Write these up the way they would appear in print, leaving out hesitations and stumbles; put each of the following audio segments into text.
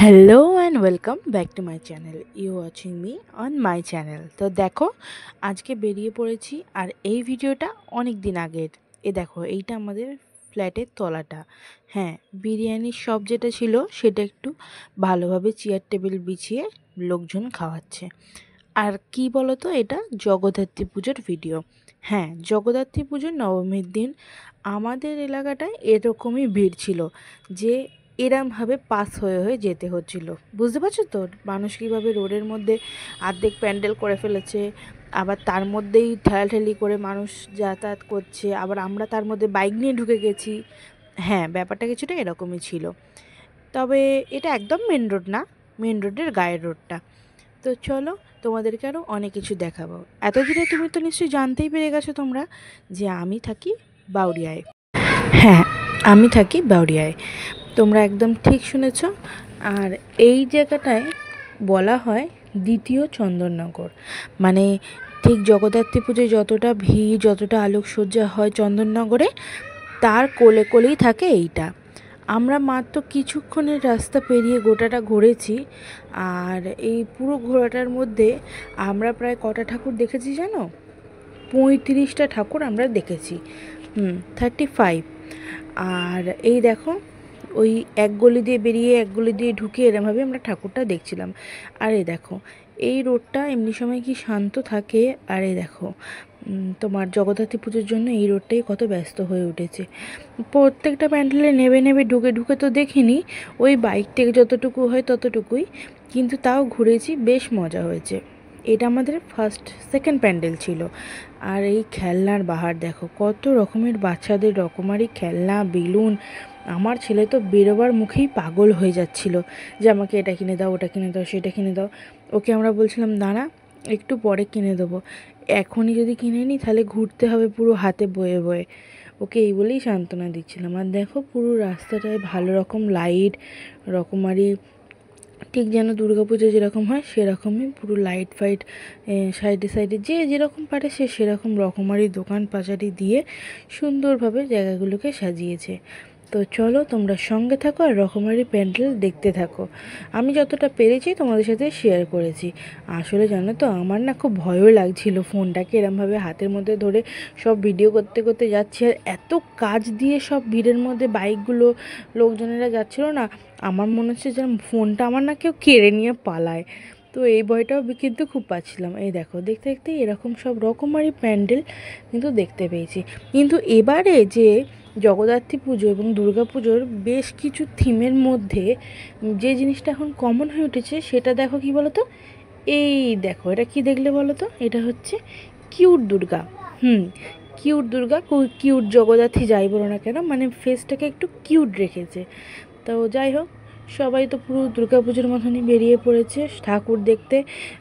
Hello and welcome back to my channel. You watching me on my channel. তো দেখো, আজকে বেরিয়ে পড়েছি। আর এই ভিডিওটা অনেক দিন আগের। দেখো, এইটা আমাদের ফ্ল্যাটের তলাটা। হ্যাঁ, বিরিয়ানির শপ যেটা ছিল সেটা একটু ভালোভাবে চেয়ার টেবিল বিছিয়ে লোকজন খাওয়াচ্ছে। আর কি বলো তো, এটা জগদ্ধাত্রী পুজোর ভিডিও। হ্যাঁ, জগদ্ধাত্রী পুজোর নবমীর দিন আমাদের এলাকাটায় এরকমই ভিড় ছিল যে এরমভাবে পাস হয়ে হয়ে যেতে হচ্ছিল। বুঝতে পারছো তো, মানুষ কীভাবে রোডের মধ্যে অর্ধেক প্যান্ডেল করে ফেলেছে, আবার তার মধ্যেই ঠেলাঠেলি করে মানুষ যাতায়াত করছে, আবার আমরা তার মধ্যে বাইক নিয়ে ঢুকে গেছি। হ্যাঁ, ব্যাপারটা কিছুটা এরকমই ছিল। তবে এটা একদম মেন রোড না, মেন রোডের গায়ের রোডটা। তো চলো, তোমাদেরকে আরও অনেক কিছু দেখাবো। এতদিনে তুমি তো নিশ্চয়ই জানতেই পেরে গেছো তোমরা যে আমি থাকি বাউরিয়ায়। হ্যাঁ, আমি থাকি বাউরিয়ায়, তোমরা একদম ঠিক শুনেছ। আর এই জায়গাটায় বলা হয় দ্বিতীয় চন্দননগর। মানে ঠিক জগদ্ধাত্রী পুজোয় যতটা ভিড়, যতটা আলোকসজ্জা হয় চন্দননগরে, তার কোলে কোলেই থাকে এইটা। আমরা মাত্র কিছুক্ষণের রাস্তা পেরিয়ে গোটাটা ঘুরেছি। আর এই পুরো ঘোরাটার মধ্যে আমরা প্রায় কটা ঠাকুর দেখেছি জানো? 35টা ঠাকুর আমরা দেখেছি। 35। আর এই দেখো, ওই এক গলি দিয়ে বেরিয়ে এক গলি দিয়ে ঢুকে এরমভাবে আমরা ঠাকুরটা দেখছিলাম। আর এই দেখো, এই রোডটা এমনি সময় কি শান্ত থাকে। আর এই দেখো, তোমার জগদ্ধাত্রী পুজোর জন্য এই রোডটাই কত ব্যস্ত হয়ে উঠেছে। প্রত্যেকটা প্যান্ডেলে নেবে নেবে ঢুকে ঢুকে তো দেখিনি, ওই বাইক থেকে যতটুকু হয় ততটুকুই, কিন্তু তাও ঘুরেছি, বেশ মজা হয়েছে। এটা আমাদের সেকেন্ড প্যান্ডেল ছিল। আর এই খেলনার বাহার দেখো, কত রকমের বাচ্চাদের রকমারি খেলনা, বেলুন। আমার ছেলে তো বেরোবার মুখেই পাগল হয়ে যাচ্ছিল যে আমাকে এটা কিনে দাও, ওটা কিনে দাও, সেটা কিনে দাও। ওকে আমরা বলছিলাম দাঁড়া, একটু পরে কিনে দেবো, এখনই যদি কিনে নিই তাহলে ঘুরতে হবে পুরো হাতে বয়ে বয়ে। ওকে এই বলেই সান্ত্বনা দিচ্ছিলাম। আর দেখো, পুরো রাস্তাটায় ভালো রকম লাইট, রকমারি, ঠিক যেন দুর্গাপুজো যেরকম হয় সেরকমই পুরো লাইট ফাইট, সাইডে সাইডে যে যেরকম পারে সে সেরকম রকমারি দোকান পাচারি দিয়ে সুন্দরভাবে জায়গাগুলোকে সাজিয়েছে। তো চলো, তোমরা সঙ্গে থাকো আর রকমারি প্যান্ডেল দেখতে থাকো। আমি যতটা পেরেছি তোমাদের সাথে শেয়ার করেছি। আসলে জানো তো, আমার না খুব ভয়ও লাগছিল ফোনটাকে এরমভাবে হাতের মধ্যে ধরে সব ভিডিও করতে করতে যাচ্ছি। আর এত কাজ দিয়ে সব ভিড়ের মধ্যে বাইকগুলো, লোকজনেরা যাচ্ছিলো না, আমার মনে হচ্ছে যেন ফোনটা আমার না কেউ কেড়ে নিয়ে পালায়। তো এই ভয়টাও কিন্তু খুব পাচ্ছিলাম। এই দেখো, দেখতে দেখতে এরকম সব রকমারি প্যান্ডেল কিন্তু দেখতে পেয়েছি। কিন্তু এবারে যে জগদ্ধাত্রী পুজো এবং দুর্গা পুজোর বেশ কিছু থিমের মধ্যে যে জিনিসটা এখন কমন হয়ে উঠেছে সেটা দেখো, কি বলো তো? এই দেখো, এটা কি দেখলে বলো তো? এটা হচ্ছে cute Durga. Cute Durga, cute Jagaddhatri যাই বলো না কেন, মানে ফেসটাকে একটু কিউট রেখেছে। তো যাই হোক, সবাই তো পুরো দুর্গা পুজোর মতনই বেরিয়ে পড়েছে ঠাকুর দেখতে।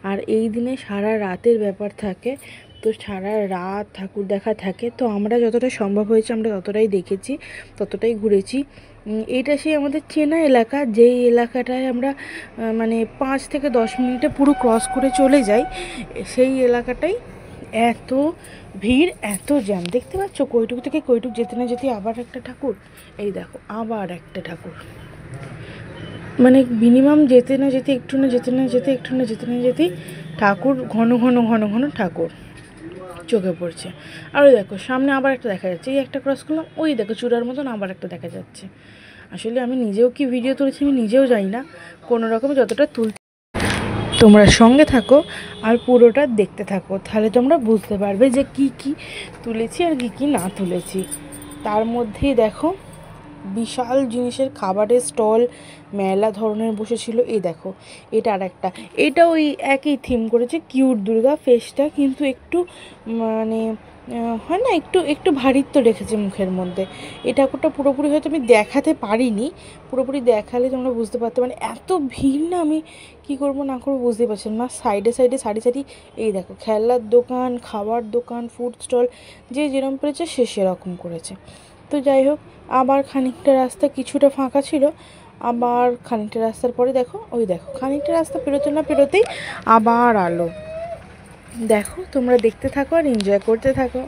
আর এই দিনে সারা রাতের ব্যাপার থাকে, তো সারা রাত ঠাকুর দেখা থাকে। তো আমরা যতটা সম্ভব হয়েছে আমরা ততটাই দেখেছি, ততটাই ঘুরেছি। এইটা সেই আমাদের চেনা এলাকা, যেই এলাকাটায় আমরা মানে 5 থেকে 10 মিনিটে পুরো ক্রস করে চলে যাই। সেই এলাকাটাই এত ভিড়, এত জ্যাম। দেখতে পাচ্ছ, কৈটুক থেকে কৈটুক যেতে না যেতে আবার একটা ঠাকুর। এই দেখো, আবার একটা ঠাকুর। মানে মিনিমাম যেতে না যেতে একটু না যেতে না যেতে একটু না যেতে না যেতেই ঠাকুর, ঘন ঘন ঘন ঘন ঠাকুর চোখে পড়ছে। আর ওই দেখো, সামনে আবার একটা দেখা যাচ্ছে। এই একটা ক্রস করলাম, ওই দেখো চূড়ার মতন আবার একটা দেখা যাচ্ছে। আসলে আমি নিজেও কি ভিডিও তুলেছি আমি নিজেও জানি না, কোনো রকম যতটা তুলতে। তোমরা সঙ্গে থাকো আর পুরোটা দেখতে থাকো, তাহলে তোমরা বুঝতে পারবে যে কি কি তুলেছি আর কি কি না তুলেছি। তার মধ্যেই দেখো, বিশাল জিনিসের খাবারের স্টল মেলা ধরনের বসেছিল। এই দেখো, এটা আর একটা, এটা ওই একই থিম করেছে, কিউট দুর্গা ফেসটা কিন্তু একটু মানে হয় না, একটু একটু ভারিত্ব রেখেছে মুখের মধ্যে। এই ঠাকুরটা পুরোপুরি হয়তো আমি দেখাতে পারিনি, পুরোপুরি দেখালে তোমরা বুঝতে পারতে। মানে এত ভিড় না, আমি কী করবো না করবো বুঝতে পারছি না। সাইডে সাইডে সারি সারি, এই দেখো, খেলনার দোকান, খাবার দোকান, ফুড স্টল, যে যেরকম পেরেছে সে সেরকম করেছে। তো যাই হোক, আবার খানিকটা রাস্তা কিছুটা ফাঁকা ছিল, আবার খানিকটা রাস্তার পরে দেখো, ওই দেখো, খানিকটা রাস্তা পেরোতে না পেরোতেই আবার আলো। দেখো, তোমরা দেখতে থাকো আর এনজয় করতে থাকো।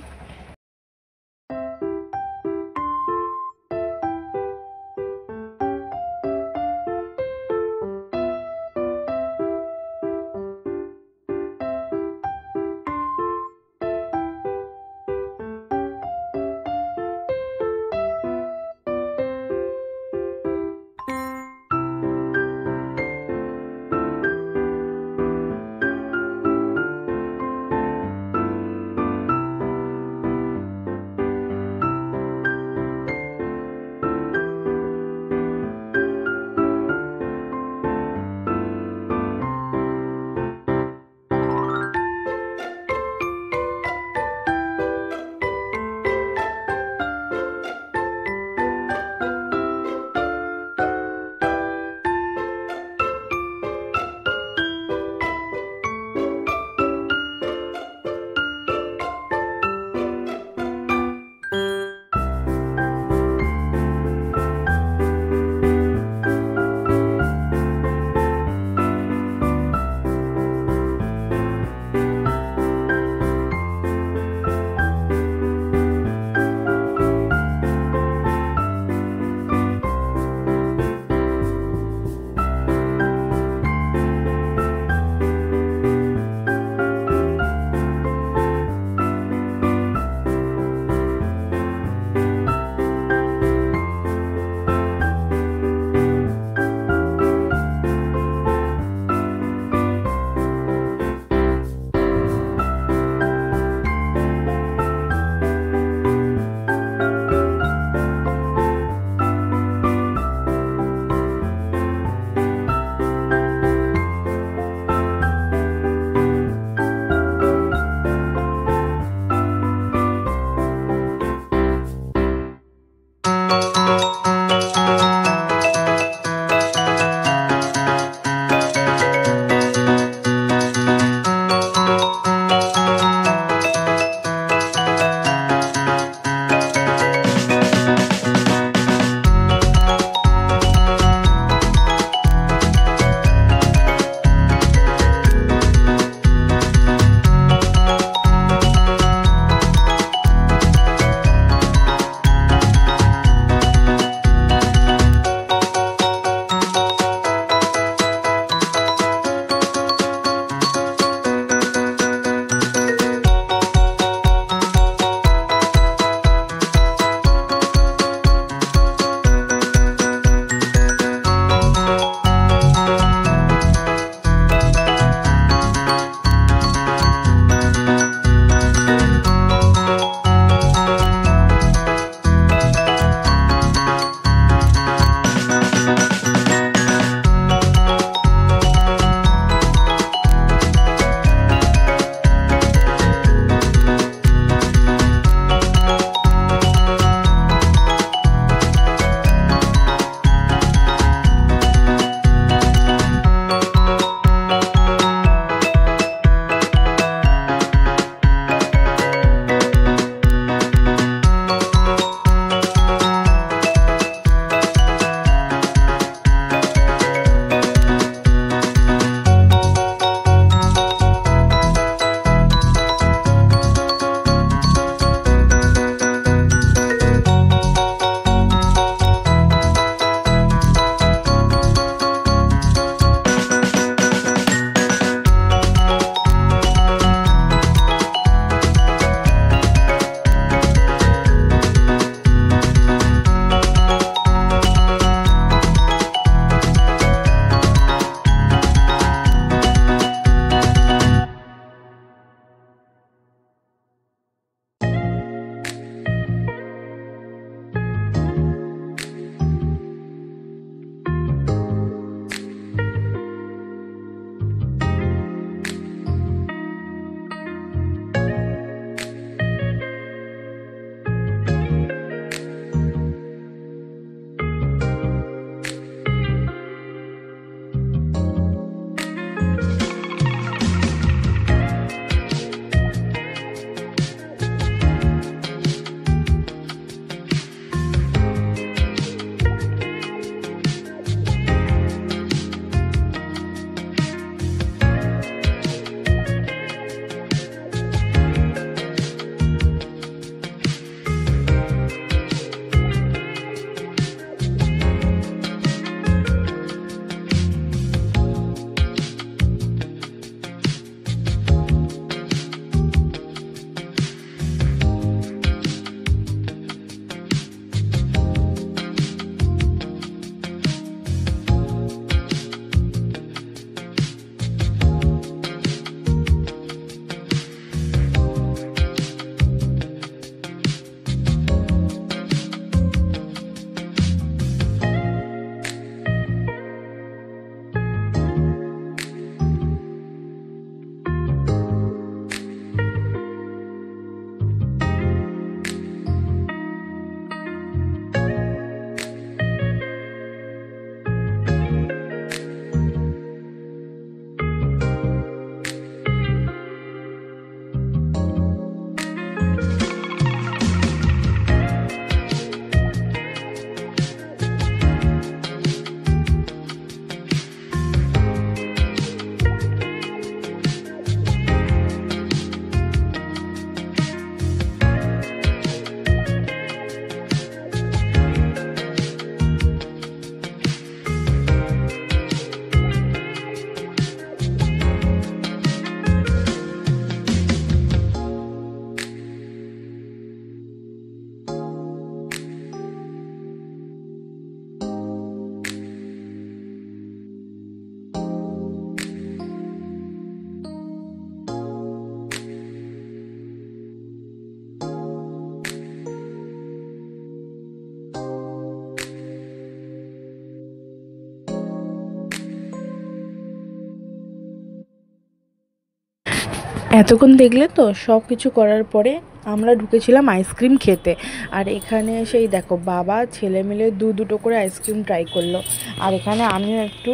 এতক্ষণ দেখলে তো সব কিছু করার পরে আমরা ঢুকেছিলাম আইসক্রিম খেতে। আর এখানে সেই দেখো বাবা ছেলে মিলে দুটো করে আইসক্রিম ট্রাই করলো। আর এখানে আমিও একটু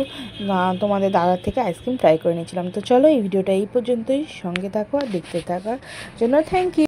তোমাদের দাদার থেকে আইসক্রিম ট্রাই করে নিয়েছিলাম। তো চলো এই ভিডিওটা এই পর্যন্তই, সঙ্গে থাকো আর দেখতে থাকার জন্য থ্যাংক ইউ।